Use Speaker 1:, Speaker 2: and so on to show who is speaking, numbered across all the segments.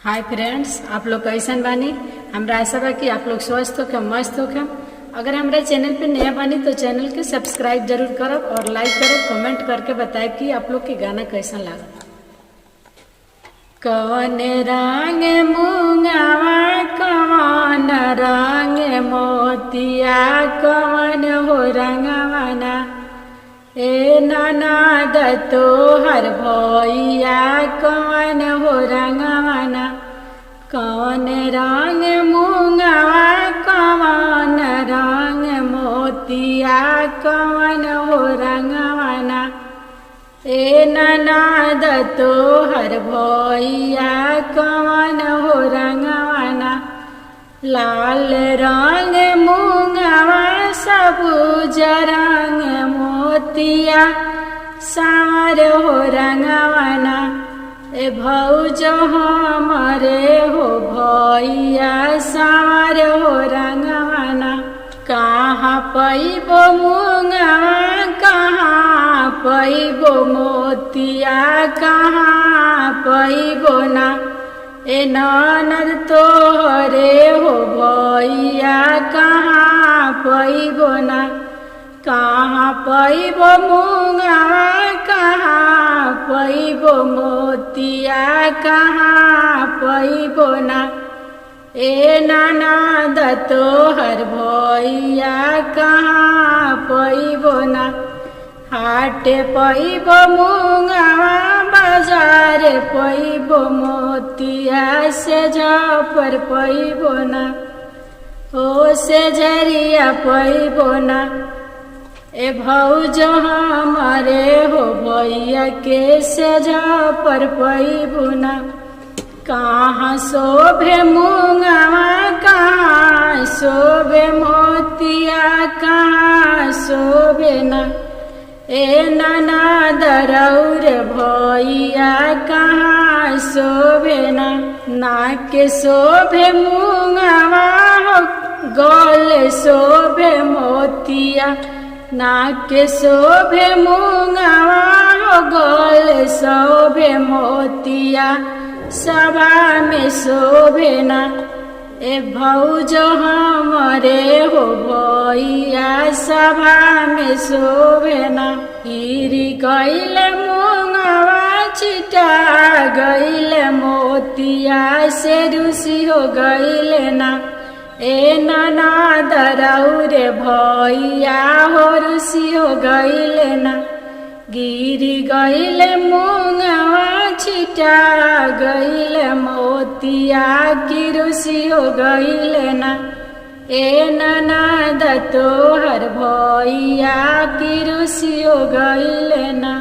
Speaker 1: Hi friends, आप लोग कैसन बानी। हमरा आशा बा कि आप लोग स्वस्थ होके मस्त होके। अगर हमारे चैनल पे नया बानी तो चैनल के सब्सक्राइब जरूर करब और लाइक करब, कमेंट करके बताएब कि आप लोग के गाना कैसा लगा। कवन रंग मूंगावा कवन रंग मोतिया कवन हो रंगवाना ए ननद तोहर भैया कवन हो रंगवाना। कवन रंग मूंगावा कवन रंग मोतिया कवन हो रंगवाना ए ननद तोहर भैया कवन हो रंगवाना। लाल रंग मूंगावा सबूज रंग मोतिया सांवर हो रंगवाना ए भौजो हमरे हो भैया सांवर हो रंगवाना। कहाँ पैबो मूंगावा कहाँ पैबो मोतिया कहाँ पैबो ना ए ननद तोहरे हो भैया कहाँ पैबो ना। कहाँ पैबो मूंगावा कहाँ पैबो मोतिया कहाँ पैबो ना ए ननद तोहर भैया कहाँ पैबो ना। हाटे पैबो मूंगावा बाजार पैबो मोतिया से झपर पैबो ना ओ से झरिया पैबो ना ए भौजो हमरे हो भैया के से झपर पैबो ना। कहाँ शोभे मूंगावा कहाँ शोभे मोतिया कहाँ शोभे ना ए ननद रौर भैया कहाँ शोभे ना। नाक शोभे मूंगावा हो गले शोभे मोतिया नाक शोभे मूंगावा हो गले शोभे मोतिया सभा में शोभे ना ए भौजो हमरे हो भैया सभा में शोभे ना। गिरी गईल मूंगावा छिटा गईल मोतिया से रूसी हो गईल ना ए ननद रौर भैया हो रूसी हो गईल ना। गिरी गईल मूंगावा छिटा गईल मोतिया की रूसी हो गईल ना ए ननद तोहर भैया की रूसी हो गईल ना।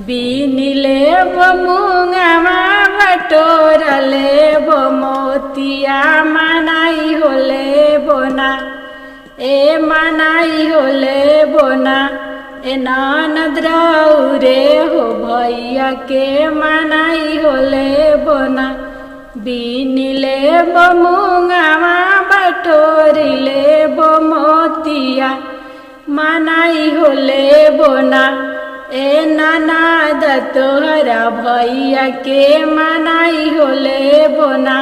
Speaker 1: बीन लेबो मूंगावा बटोर लेबो मोतिया मनाई हो लेबो ना ए मनाई हो लेबो ना ए ननद रौरे हो भैया के मनाई हो लेबो ना। बीन लेबो मूंगावा बटोरी लेबो मोतिया मनाई हो लेबो ना ए ननद तोहरा भैया के मनाई हो लेबो ना।